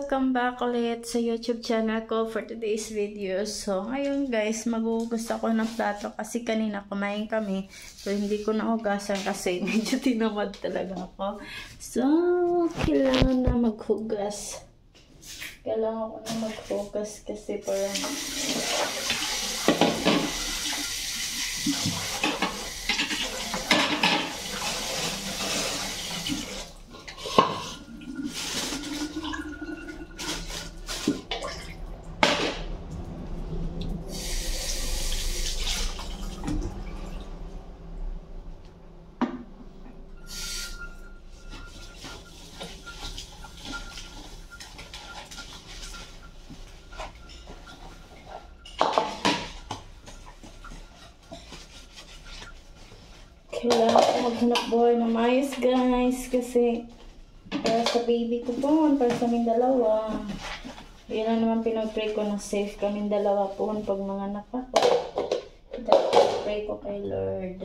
Welcome back ulit sa YouTube channel ko for today's video. So, ngayon guys, maghuhugas ako ng plato kasi kanina kumain kami. So, hindi ko nahugasan kasi medyo tinamad talaga ako. So, kailangan na maghugas. Kailangan ko na maghugas kasi parang kailangan ko maghanap buhay ng maayos guys kasi para sa baby ko po, para sa aming dalawa. Yun lang naman pinag-pray ko na safe kaming dalawa po pag mga anak ako. Pray ko kay Lord.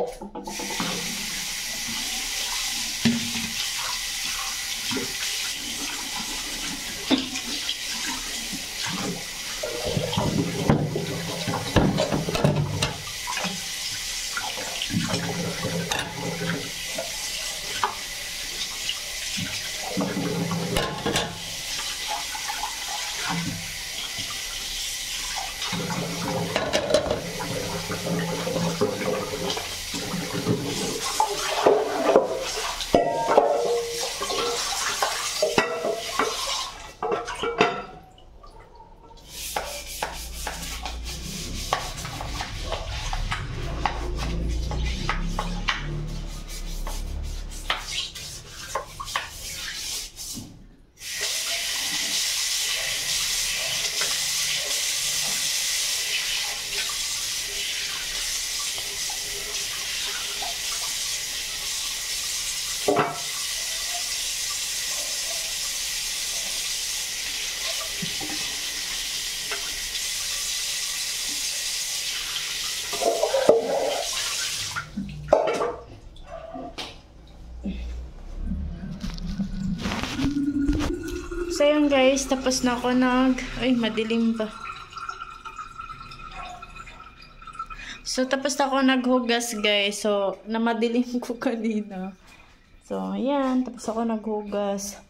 So yun guys, tapos na ako ay madilim ba. So tapos na ako naghugas guys. So namadilim ko kanina. So ayan, tapos ako naghugas.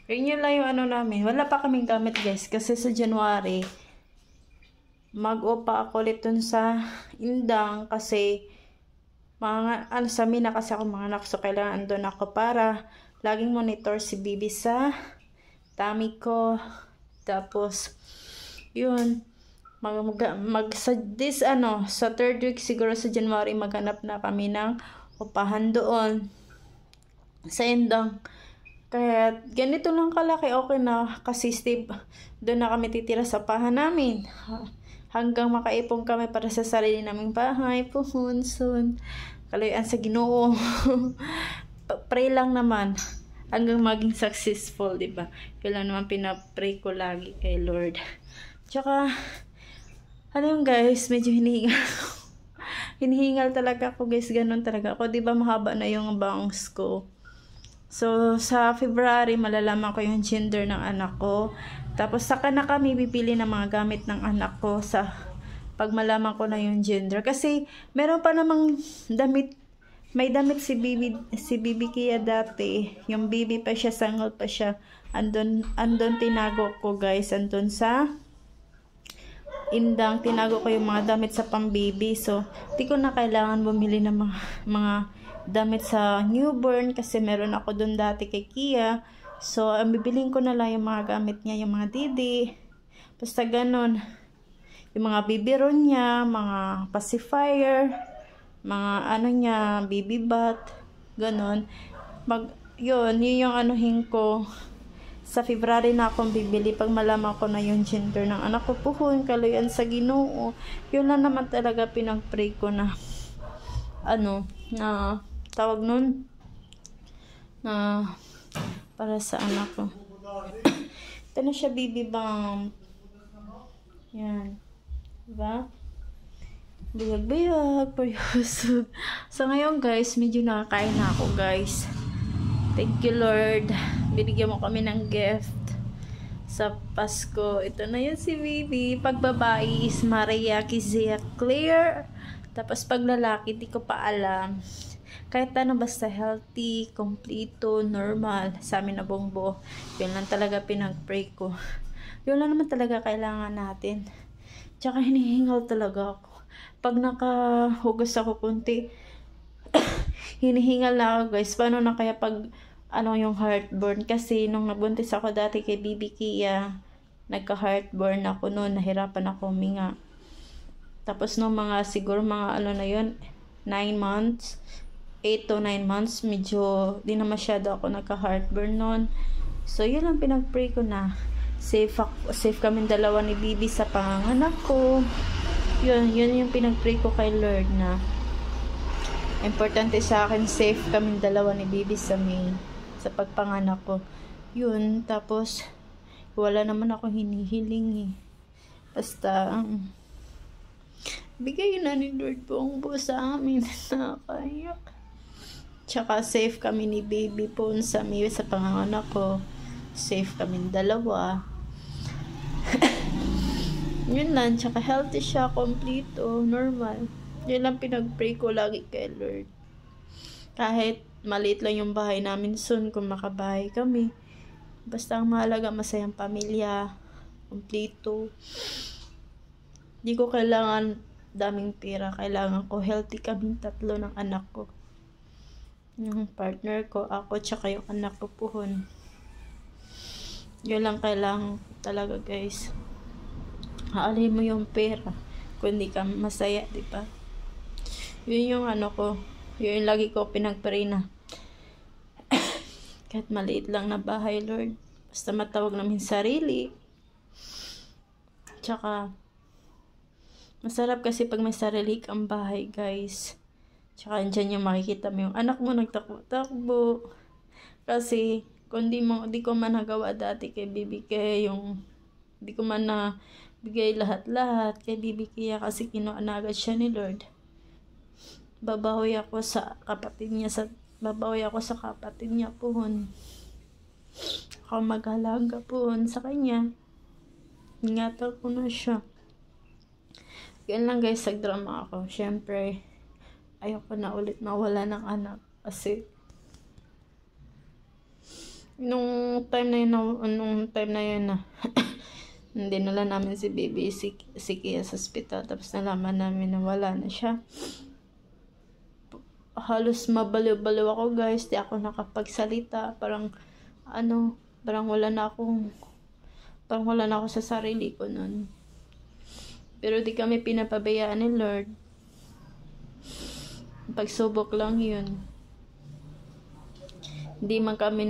Yun lang yung ano namin. Wala pa kaming gamit guys kasi sa January mag-upa ako ulit dun sa Indang kasi mga sa Mina kasi ako mga anak, so kailangan andun ako para laging monitor si Bibi sa tummy ko. Tapos yun sa third week siguro sa January maghanap na kami ng upahan doon sa Indang. Kaya ganito lang kalaki, okay na kasi Steve, doon na kami titira sa upahan namin hanggang makaipon kami para sa sarili naming bahay puhon soon. Kalayaan sa Ginoo. Pray lang naman hanggang maging successful, diba? Kailan naman pinapray ko lagi kay Lord. Tsaka ano yung guys, medyo hinihingal talaga ako guys, ganun talaga ako, diba? Mahaba na yung bangs ko. So sa February malalaman ko yung gender ng anak ko. Tapos saka na kami bibili ng mga gamit ng anak ko sa pag malaman ko na yung gender. Kasi meron pa namang damit. May damit si Bibi Kia dati. Yung baby pa siya, sangol pa siya. Andun tinago ko guys. Andun sa Indang. Tinago ko yung mga damit sa pang-baby. So, di ko na kailangan bumili ng mga damit sa newborn. Kasi meron ako dun dati kay Kia. So, ang bibiling ko na lang yung mga gamit niya. Yung mga didi. Basta ganun. Yung mga biberon niya. Mga pacifier. Mga ano niya, baby bath, ganon. Yun yung anuhin ko. Sa February na akong bibili pag malaman ko na yung gender ng anak ko. Puhon, kaluyan sa Ginoo. Yun lang naman talaga pinag-pray ko na na tawag nun na para sa anak ko. Ito na siya, baby bump. Yan. Diba? Buyag-buyag, payusog. So, ngayon guys, medyo nakakain na ako guys. Thank you Lord. Binigyan mo kami ng gift. sa Pasko. Ito na yun si baby. Pag babae is Maria Kizia Claire. Tapos pag lalaki, di ko pa alam. Kahit ano, basta healthy, kompleto, normal. Sa amin na bongbo. Yun lang talaga pinag-pray ko. Yun lang naman talaga kailangan natin. Tsaka hinihingal talaga ako. Pag nakahugas ako kunti, hinihingal na ako guys. Paano na kaya pag yung heartburn? Kasi nung nabuntis ako dati kay Bibi Kia, nagka-heartburn ako noon. Nahirapan ako huminga. Tapos nung siguro mga na yun, 9 months, 8 to 9 months, medyo di na masyado ako nagka-heartburn noon. So yun lang pinag-pray ko na safe kami dalawa ni Bibi sa panganganak ko. Yun yung pinag-pray ko kay Lord na importante sa akin, safe kami dalawa ni Bibi sa pagpanganak ko. Yun, tapos wala naman akong hinihiling eh. Basta bigay na ni Lord po ang buo sa amin. Nakakayak. Tsaka safe kami ni Baby po sa panganganak ko. Safe kami dalawa. Yun lang. Tsaka healthy siya, kompleto, normal. Yun lang pinag-pray ko lagi kay Lord. Kahit maliit lang yung bahay namin soon, kung makabahay kami. Basta ang mahalaga, masayang pamilya, kompleto. Di ko kailangan daming pera. Kailangan ko healthy kaming tatlo ng anak ko. Yung partner ko, ako, tsaka yung anak ko puhon. Yun lang kailangan talaga guys. Haalin mo yung pera kung di ka masaya, di ba? Yun yung ko. Yun yung lagi ko pinagpray na. Kahit maliit lang na bahay, Lord. Basta matawag namin sarili. Tsaka masarap kasi pag may sarili kang bahay, guys. Tsaka andyan yung makikita mo yung anak mo nagtakbo-takbo. Kasi kung di ko man nagawa dati kay Bibi Kia, di ko man na bigay lahat-lahat kay Bibi Kia kasi kinuha agad siya ni Lord. Babawi ako sa kapatid niya puhon. Ako maghalaga puhon sa kanya. Ingatan ko na siya. Yan lang guys, drama ako. Syempre, ayoko na ulit mawala ng anak. Kasi, nung time na yun na, hindi nala namin si baby, si Kia sa hospital. Tapos nalaman namin na wala na siya. Halos mabaliw-baliw ako guys. Di ako nakapagsalita. Parang wala na ako sa sarili ko nun. Pero di kami pinapabayaan ni Lord. Pagsubok lang yun. Hindi naman kami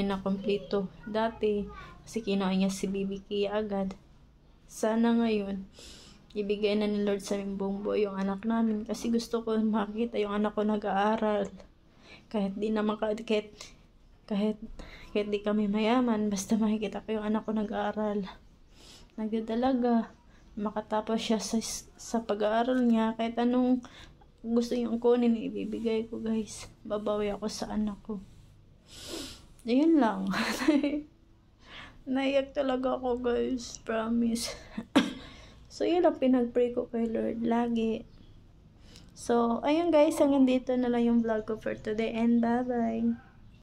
na kompleto dati. Kasi kinuha niya si Bibi Kia agad. Sana ngayon, ibigay na ni Lord sa aming buong buo yung anak namin. Kasi gusto ko makita yung anak ko nag-aaral. Kahit di kami mayaman, basta makikita ko yung anak ko nag-aaral. Nagdadalaga. Makatapos siya sa pag-aaral niya. Kahit anong gusto niyang kunin, ibibigay ko guys. Babawi ako sa anak ko. Ayun lang. Naiyak talaga ako guys. Promise. So yun lang pinag-pray ko kay Lord lagi. So ayun guys, hanggang dito na lang yung vlog ko for today. And bye bye.